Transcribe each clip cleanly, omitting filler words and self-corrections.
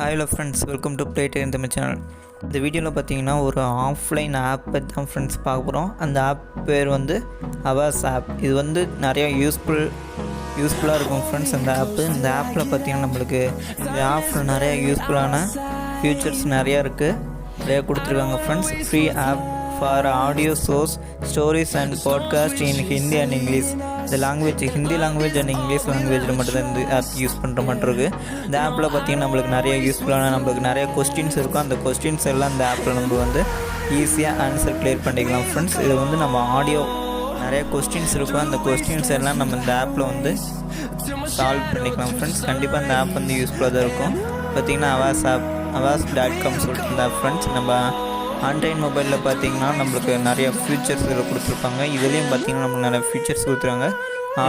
Hi hello friends, welcome to Play Tech in the channel. இந்த வீடியோவில் பார்த்தீங்கன்னா ஒரு ஆஃப்லைன் ஆப் பற்றி தான் ஃப்ரெண்ட்ஸ் பார்க்க போகிறோம். அந்த ஆப் பேர் வந்து அவாஸ் ஆப். இது வந்து நிறையா யூஸ்ஃபுல்லாக இருக்கும் ஃப்ரெண்ட்ஸ். இந்த ஆப்பில் பார்த்தீங்கன்னா நம்மளுக்கு இந்த ஆப்பில் நிறையா யூஸ்ஃபுல்லான ஃபியூச்சர்ஸ் நிறையா இருக்குது, நிறையா கொடுத்துருக்காங்க friends. Free app for audio source stories and podcast in Hindi and English. இந்த language Hindi language and English லாங்குவேஜில் மட்டும்தான் இந்த ஆப் யூஸ் பண்ணுற மட்டும் இருக்குது. இந்த ஆப்பில் பார்த்திங்கன்னா நம்மளுக்கு நிறைய யூஸ்ஃபுல்லான நம்மளுக்கு நிறைய கொஸ்டின்ஸ் இருக்கும். அந்த கொஸ்டின்ஸ் எல்லாம் இந்த ஆப்பில் நம்ம வந்து ஈஸியாக ஆன்சர் கிளியர் பண்ணிக்கலாம் ஃப்ரெண்ட்ஸ். இது வந்து நம்ம ஆடியோ நிறைய கொஸ்டின்ஸ் இருக்கும். அந்த கொஸ்டின்ஸ் எல்லாம் நம்ம இந்த ஆப்பில் வந்து சால்வ் பண்ணிக்கலாம் ஃப்ரெண்ட்ஸ். கண்டிப்பாக இந்த ஆப் வந்து யூஸ்ஃபுல்லாக தான் இருக்கும். பார்த்திங்கன்னா awas.com சொல்லிட்டு இந்த ஆப் ஃப்ரெண்ட்ஸ். நம்ம ஆண்ட்ராய்ட் மொபைலில் பார்த்திங்கன்னா நம்மளுக்கு நிறைய ஃபீச்சர்ஸ் இதில் கொடுத்துருப்பாங்க. இதுலேயும் பார்த்திங்கன்னா நம்மளுக்கு நிறைய ஃபீச்சர்ஸ் கொடுத்துருவாங்க.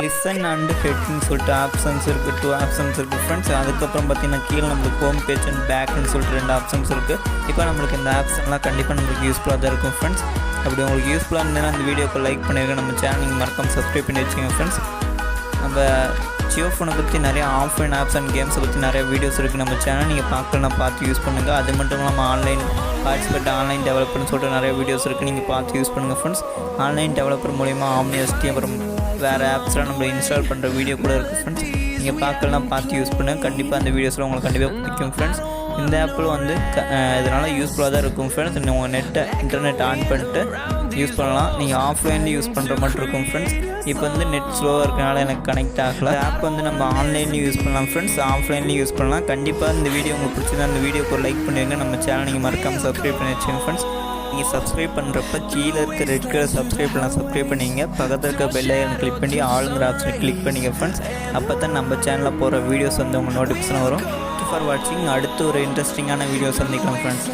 லிசன் அண்ட் ஹெட்னு சொல்லிட்டு ஆப்ஷன்ஸ் இருக்குது, 2 ஆப்ஷன்ஸ் இருக்குது ஃப்ரெண்ட்ஸ். அதுக்கப்புறம் பார்த்திங்கன்னா கீழே நம்மளுக்கு ஹோம் பேஜ் அண்ட் பேக்னு சொல்லிட்டு 2 ஆப்ஷன்ஸ் இருக்குது. இப்போ நம்மளுக்கு இந்த ஆப்ஷன்லாம் கண்டிப்பாக நம்மளுக்கு யூஸ்ஃபுல்லாக தான் இருக்கும் ஃப்ரெண்ட்ஸ். அப்படி உங்களுக்கு யூஸ்ஃபுல்லாக இருந்ததுன்னா அந்த வீடியோக்கு லைக் பண்ணியிருக்கேன். நம்ம சேனல் நீங்கள் மறக்காமல் சப்ஸ்கிரைப் பண்ணி வச்சுக்கோங்க ஃப்ரெண்ட்ஸ். நம்ம ஜியோ ஃபோனை பற்றி நிறைய ஆஃப்லைன் ஆப்ஸ் அண்ட் கேம்ஸை பற்றி நிறைய வீடியோஸ் இருக்குது நம்ம சேனல். நீங்கள் பார்க்கலாம், பார்த்து யூஸ் பண்ணுங்கள். அது மட்டும் இல்லாமல் ஆன்லைன் ஹாட்ஸ்பாட் ஆன்லைன் டெவலப்பர்னு சொல்லிட்டு நிறைய வீடியோஸ் இருக்குது, நீங்கள் பார்த்து யூஸ் பண்ணுங்கள் ஃப்ரெண்ட்ஸ். ஆன்லைன் டெவலப்பர் மூலிமா OmniSD அப்புறம் வேறு ஆப்ஸ்லாம் நம்ம இன்ஸ்டால் பண்ணுற வீடியோ கூட இருக்குது ஃப்ரெண்ட்ஸ். நீங்கள் பார்க்கலாம், பார்த்து யூஸ் பண்ணுங்கள். கண்டிப்பாக அந்த வீடியோஸ்லாம் உங்களுக்கு கண்டிப்பாக பிடிக்கும் ஃப்ரெண்ட்ஸ். இந்த ஆப்பில் வந்து இதனால் யூஸ்ஃபுல்லாக தான் இருக்கும் ஃப்ரெண்ட்ஸ். உங்கள் இன்டர்நெட் ஆன் பண்ணிட்டு யூஸ் பண்ணலாம். நீங்கள் ஆஃப்லைனில் யூஸ் பண்ணுற மாதிரி இருக்கும் ஃப்ரெண்ட்ஸ். இப்போ வந்து நெட் ஸ்லோவாக இருக்கனால எனக்கு கனெக்ட் ஆகலை. ஆப் வந்து நம்ம ஆன்லைன்லேயும் யூஸ் பண்ணலாம் ஃப்ரெண்ட்ஸ், ஆஃப்லைன்லேயும் யூஸ் பண்ணலாம். கண்டிப்பாக இந்த வீடியோ உங்களுக்கு பிடிச்சதா அந்த வீடியோக்கு ஒரு லைக் பண்ணிடுங்க. நம்ம சேனல் நீங்கள் மறக்காமல் சப்ஸ்கிரைப் பண்ணி வச்சுக்கோங்க ஃப்ரெண்ட்ஸ். நீங்கள் சப்ஸ்கிரைப் பண்ணுறப்ப கீழே இருக்க ரெட் கலர் சப்ஸ்கிரைப் பண்ணிங்க. பக்கத்தில் இருக்க பெல் ஐக்கானை கிளிக் பண்ணி ஆளுங்கிற ஆப்ஷனை கிளிக் பண்ணிங்க ஃப்ரெண்ட்ஸ். அப்போ தான் நம்ம சேனலில் போகிற வீடியோஸ் வந்து உங்கள் நோட்டிஃபிகேஷன் வரும். ஃபார் வாட்சிங். அடுத்து ஒரு இன்ட்ரெஸ்டிங்கான வீடியோ சந்திக்கலாம் ஃப்ரெண்ட்ஸ்.